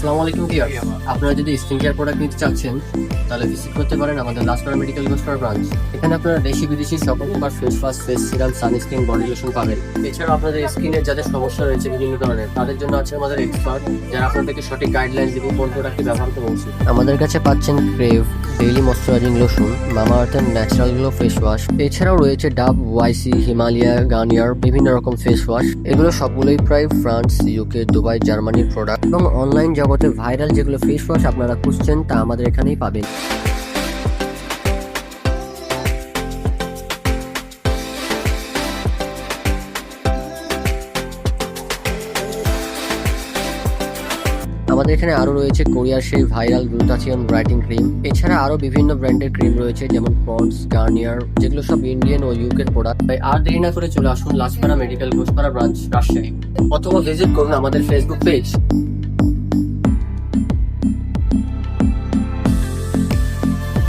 আসসালামু আলাইকুম ভিউয়ার্স, আপনারা যদি স্কিন কেয়ার প্রোডাক্ট নিতে চাচ্ছেন তাহলে ভিজিট করতে পারেন আমাদের লাস্টপাড়া মেডিকেল গোস্টার ব্রাঞ্চ। এখানে আপনারা দেশি বিদেশি সকল প্রকার face wash, face serum, sunscreen, body lotion পাবেন। এছাড়াও আপনাদের স্কিনের যাদের সমস্যা রয়েছে বিভিন্ন ধরনের, তাদের জন্য আছে আমাদের এক্সপার্ট যারা আপনাদেরকে সঠিক গাইডলাইন দেবে কোন প্রোডাক্টটি ব্যবহার করা উচিত। আমাদের কাছে পাচ্ছেন ক্রেভ ডেইলি ময়শ্চারাইজিং লোশন, মামা আর্থের ন্যাচারাল গ্লো ফেস ওয়াশ। এছাড়াও রয়েছে ডাব, ওয়াইসি, হিমালয়া, গার্নিয়ার বিভিন্ন রকম ফেস ওয়াশ। এগুলো সবগুলোই প্রায় ফ্রান্স, ইউকে, দুবাই, জার্মানির প্রোডাক্ট এবং অনলাইন জগতে ভাইরাল যেগুলো ফেস ওয়াশ আপনারা খুঁজছেন তা আমাদের এখানেই পাবেন। আমাদের এখানে আরো রয়েছে কোরিয়ার সেই ভাইরাল গ্লুটাথিয়ন ব্রাইটিং ক্রিম। এছাড়া আরো বিভিন্ন ব্র্যান্ডের ক্রিম রয়েছে যেমন পন্ডস, গার্নিয়ার, যেগুলো সব ইন্ডিয়ান ও ইউকের প্রোডাক্ট। তাই আর দেরি না করে চলে আসুন লাস্টপাড়া মেডিকেল ঘোষপাড়া ব্রাঞ্চ, রাজশাহী। অথবা ভিজিট করুন আমাদের ফেসবুক পেজ।